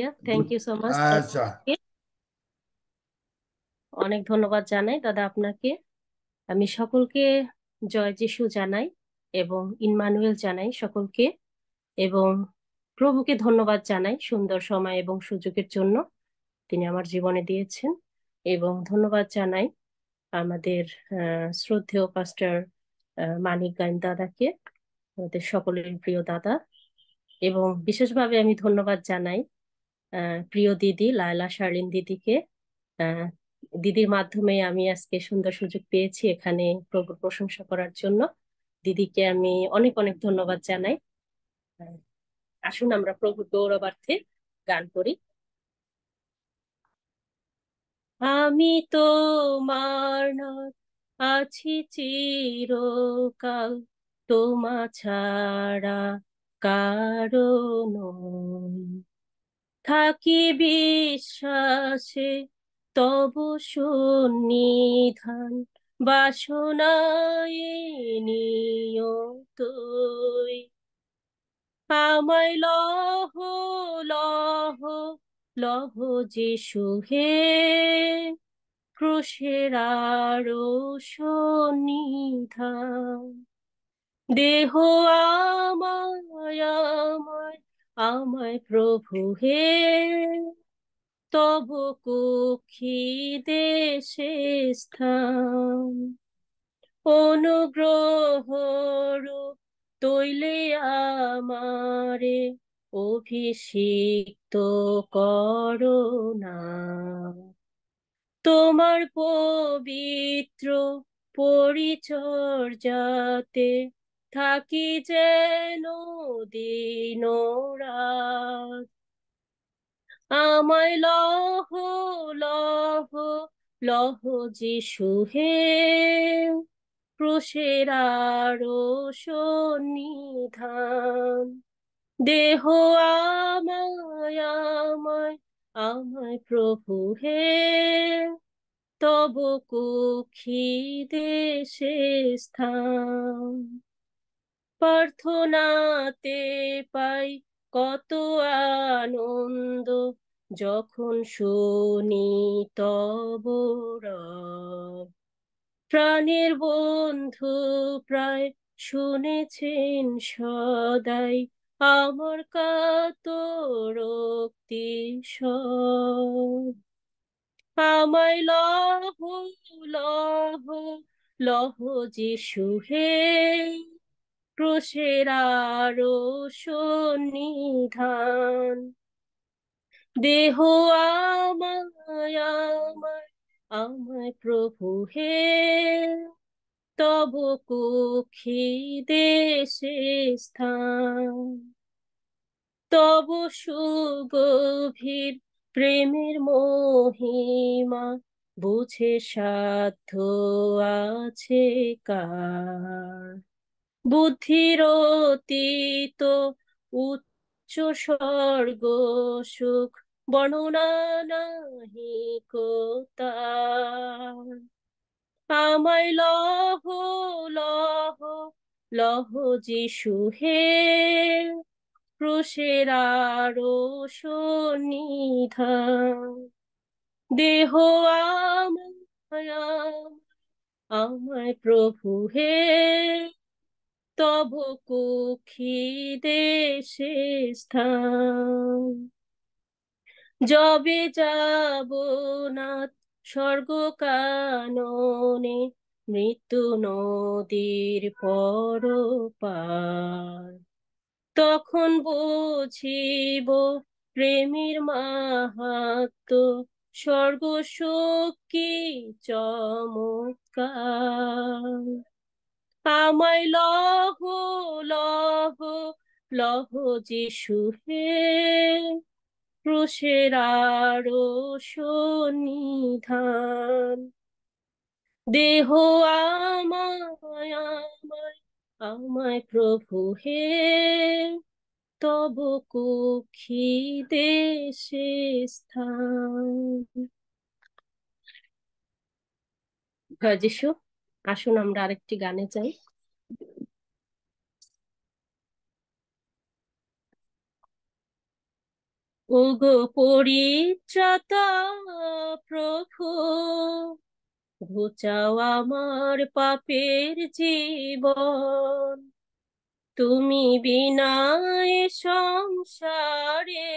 Thank you so much দাদা। আচ্ছা। অনেক ধন্যবাদ জানাই দাদা আপনাকে। আমি সকলকে জয় যিশু জানাই এবং ইম্মানুয়েল জানাই সকলকে, এবং প্রভুকে ধন্যবাদ জানাই সুন্দর সময় এবং সুযোগের জন্য তিনি আমার জীবনে দিয়েছেন। এবং ধন্যবাদ জানাই আমাদের শ্রদ্ধেয় পাস্টার মানিক গাইন দাদাকে, আমাদের সকলের প্রিয় দাদা। এবং বিশেষভাবে আমি ধন্যবাদ জানাই প্রিয় দিদি লায়লা শার্লিন দিদিকে। আহ, দিদির মাধ্যমে আমি আজকে সুন্দর সুযোগ পেয়েছি এখানে প্রভুর প্রশংসা করার জন্য। দিদিকে আমি অনেক অনেক ধন্যবাদ জানাই। আহ, আসুন আমরা প্রভুর গৌরবার্থে গান করি। আমি তোমার নাথ, আছি চিরকাল, তোমা ছাড়া কারো নই। থাকি বিশ্বাসে তব সন্নিধান, বাসনায় নিয়তই। আমায় লহ লহ লহ যিশু হে, ক্রুশের সন্নিধান। দেহ আমায় আমায় আমায় প্রভু হে, তব কুক্ষি দেশে স্থান। অনুগ্রহ রূপ তৈলে আমারে, অভিষিক্ত করোনা। তোমার পবিত্র পরিচর্যাতে থাকি যেন দিন রাত। আমায় লহ লহ লহ যিশু হে, ক্রুশের সন্নিধান। দেহ আমায় আমায় আমায় প্রভু হে, তব কুক্ষি দেশে স্থান। প্রার্থনাতে পাই কত আনন্দ, যখন শুনি তব রব। প্রাণের বন্ধু প্রায় শুনেছেন সদাই, আমার কাতরোক্তি সব। আমায় লহ লহ লহ যিশু হে, ক্রুশের সন্নিধান। দেহ আমায় আমায় আমায় প্রভু হে, তব কুক্ষি দেশে স্থান। তব সুগভীর প্রেমের মহিমা, বুঝে সাধ্য আছে কার। বুদ্ধির অতীত উচ্চ স্বর্গ সুখ, বর্ণনা নাহি কো তার। আমায় লহ লহ লহ যিশু হে, ক্রুশের সন্নিধান। দেহ আমায় আমায় প্রভু হে, তব কুক্ষি দেশে স্থান। যবে যাব নাথ স্বর্গ কাননে, মৃত্যু নদীর পর পার। তখন বুঝিব প্রেমের মাহাত্ম, স্বর্গ সুখ কি চমৎকার। আমায় লহ লহ লহ যিশু হে, ক্রুশের সন্নিধান। দেহ আমায় আমায় আমায় প্রভু হে, তব কুক্ষি দেশে স্থান। জয় যিশু। আসুন আমরা আরেকটি গানে যাই। ওগো পরিত্রাতা প্রভু, ঘুচাও আমার পাপের জীবন। তুমি বিনা এ সংসারে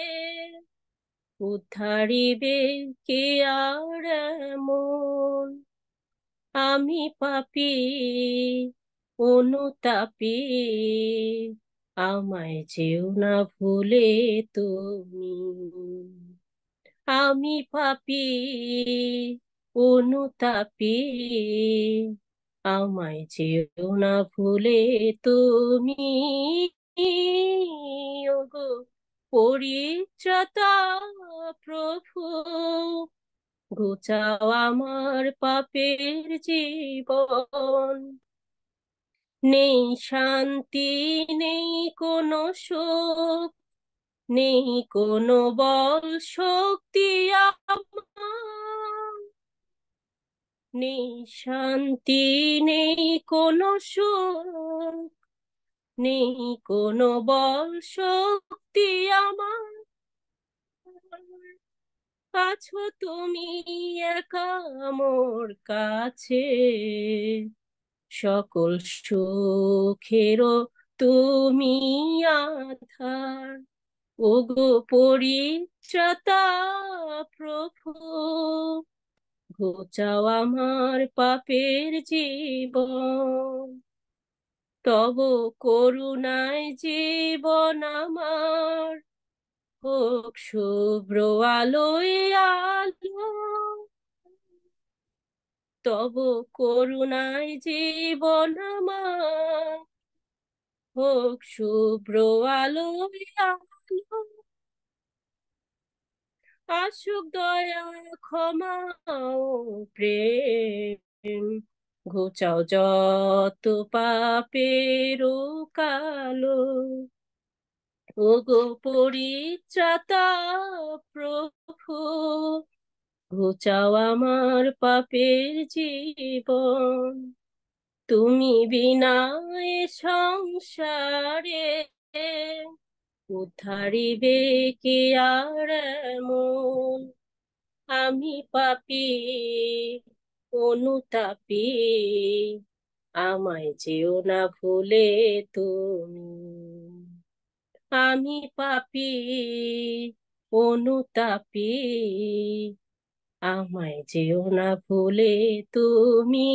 উদ্ধারিবে কে আর এমন? আমি পাপী, অনুতাপী, আমায় যেও না ভুলে তুমি। আমি পাপী, অনুতাপী, আমায় যেও না ভুলে তুমি। ওগো পরিত্রাতা প্রভু, ঘুচাও আমার পাপের জীবন। নেই শান্তি, নেই কোনো সুখ, নেই কোনো বল শক্তি আমার। নেই শান্তি, নেই কোনো সুখ, নেই কোনো বল শক্তি আমার। আছো তুমি একা মোর কাছে, সকল সুখেরও তুমি আধার। ওগো পরিত্রাতা প্রভু, ঘুচাও আমার পাপের জীবন। তব করুণায় জীবন আমার হোক শুভ্র আলোয় আলো। তব করুণায় জীবন আমার হোক শুভ্র আলোয় আলো। আসুক দয়া, ক্ষমা ও প্রেম, ঘুচাও যত পাপের কালো। ওগো পরিত্রাতা প্রভু, ঘুচাও আমার পাপের জীবন। তুমি বিনা এ সংসারে উদ্ধারিবে কে আর এমন? আমি পাপী, অনুতাপী, আমায় যেও না ভুলে তুমি। আমি পাপী, অনুতাপী, আমায় যেও না ভুলে তুমি।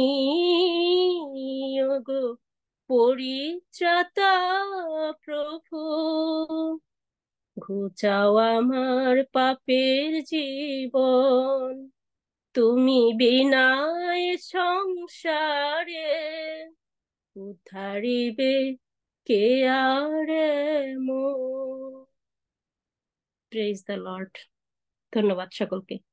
ওগো পরিত্রাতা প্রভু, ঘুচাও আমার পাপের জীবন। তুমি বিনা এ সংসারে উদ্ধারিবে কে আর এমন? Praise the Lord. ধন্যবাদ সকলকে।